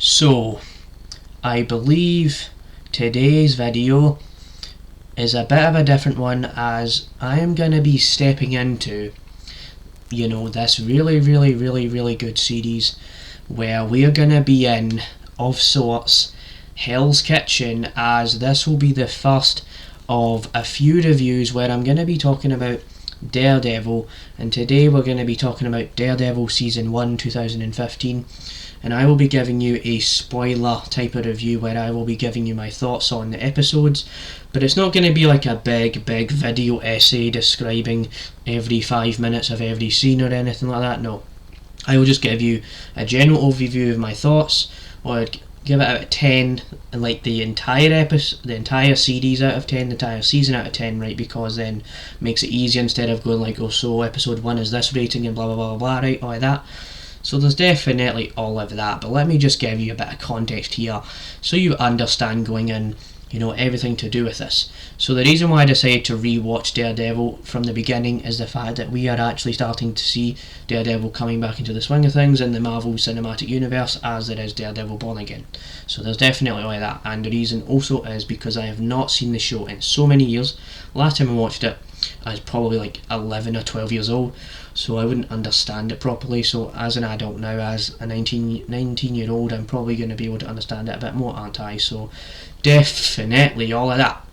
So, I believe today's video is a bit of a different one, as I am going to be stepping into, this really good series where we're going to be in, of sorts, Hell's Kitchen, as this will be the first of a few reviews where I'm going to be talking about Daredevil, and today we're going to be talking about Daredevil Season 1 2015, and I will be giving you a spoiler type of review where I will be giving you my thoughts on the episodes, but it's not going to be like a big video essay describing every 5 minutes of every scene or anything like that. No, I will just give you a general overview of my thoughts, or give it out of 10, and like the entire episode, the entire series out of 10, the entire season out of 10, right? Because then it makes it easier instead of going like, oh, so episode 1 is this rating and blah blah blah blah, right? All like that. So there's definitely all of that, but let me just give you a bit of context here so you understand going in, everything to do with this. So the reason why I decided to rewatch Daredevil from the beginning is the fact that we are actually starting to see Daredevil coming back into the swing of things in the Marvel Cinematic Universe, as there is Daredevil Born Again. So there's definitely all of that, and the reason also is because I have not seen the show in so many years. Last time I watched it, I was probably like 11 or 12 years old, so I wouldn't understand it properly. So as an adult now, as a 19-year-old, I'm probably going to be able to understand it a bit more, aren't I? So definitely all of that.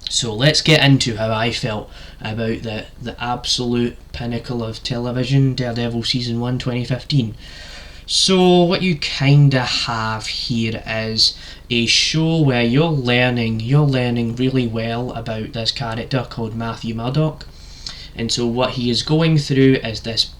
So let's get into how I felt about the absolute pinnacle of television, Daredevil Season 1 2015. So what you kinda have here is a show where you're learning really well about this character called Matthew Murdock. And so what he is going through is this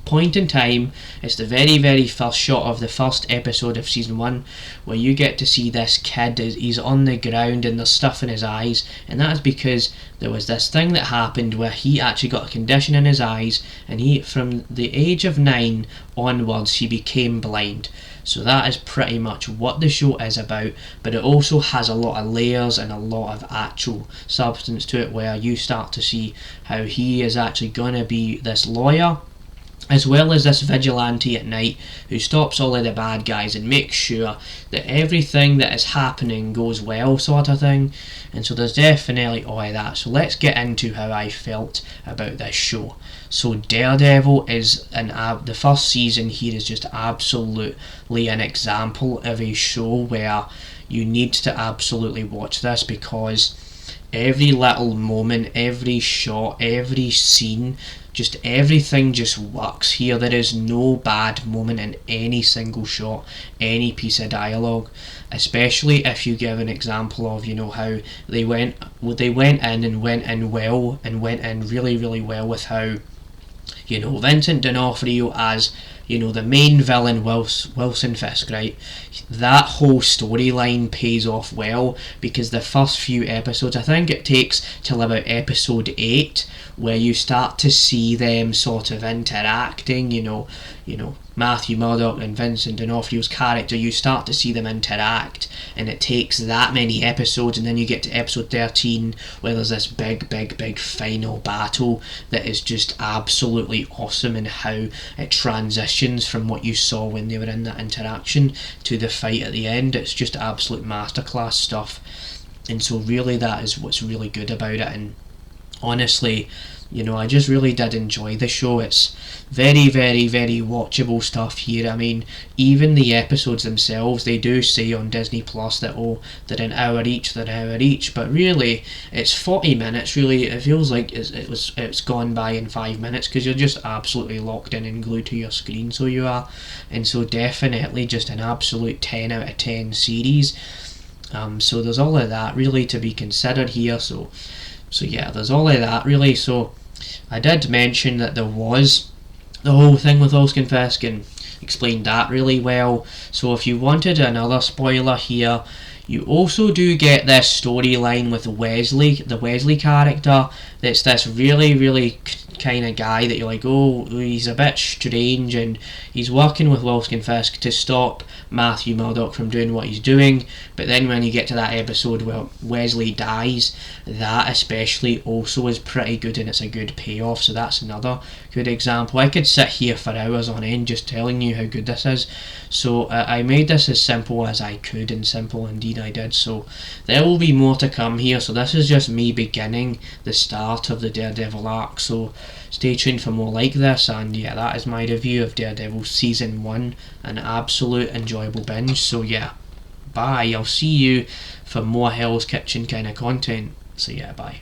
point in time. It's the very first shot of the first episode of season 1, where you get to see this kid. He's on the ground and there's stuff in his eyes, and that's because there was this thing that happened where he actually got a condition in his eyes, and he, from the age of 9 onwards, he became blind. So that is pretty much what the show is about, but it also has a lot of layers and a lot of actual substance to it, where you start to see how he is actually going to be this lawyer, as well as this vigilante at night who stops all of the bad guys and makes sure that everything that is happening goes well, sort of thing. And so there's definitely all of that. So let's get into how I felt about this show. So Daredevil is the first season here is just absolutely an example of a show where you need to absolutely watch this, because every little moment, every shot, every scene, just everything just works here. There is no bad moment in any single shot, any piece of dialogue, especially if you give an example of how they went in really well with how Vincent D'Onofrio as the main villain, Wilson Fisk, right? That whole storyline pays off well, because the first few episodes, I think it takes till about episode 8 where you start to see them sort of interacting, Matthew Murdock and Vincent D'Onofrio's character, you start to see them interact, and it takes that many episodes, and then you get to episode 13 where there's this big final battle that is just absolutely awesome, and how it transitions from what you saw when they were in that interaction to the fight at the end. It's just absolute masterclass stuff, and so really that is what's really good about it. And honestly, I just really did enjoy the show. It's very watchable stuff here. I mean, even the episodes themselves, they do say on Disney Plus that they're an hour each, but really it's 40 minutes. Really, it feels like it's gone by in 5 minutes, because you're just absolutely locked in and glued to your screen, so you are. And so definitely just an absolute 10 out of 10 series. So there's all of that really to be considered here. So yeah, there's all of that really. So I did mention that there was the whole thing with Wilson Fisk, and explained that really well. So if you wanted another spoiler here, you also do get this storyline with Wesley, the Wesley character, It's this really kind of guy that you're like, oh, he's a bit strange, and he's working with Wilson Fisk to stop Matthew Murdoch from doing what he's doing. But then when you get to that episode where Wesley dies, that especially also is pretty good, and it's a good payoff. So that's another good example. I could sit here for hours on end just telling you how good this is. So I made this as simple as I could, and simple indeed I did. So there will be more to come here. So this is just me beginning the start of the Daredevil arc. So stay tuned for more like this, and yeah, that is my review of Daredevil Season 1, an absolute enjoyable binge. So yeah, bye, I'll see you for more Hell's Kitchen kind of content. So yeah, bye.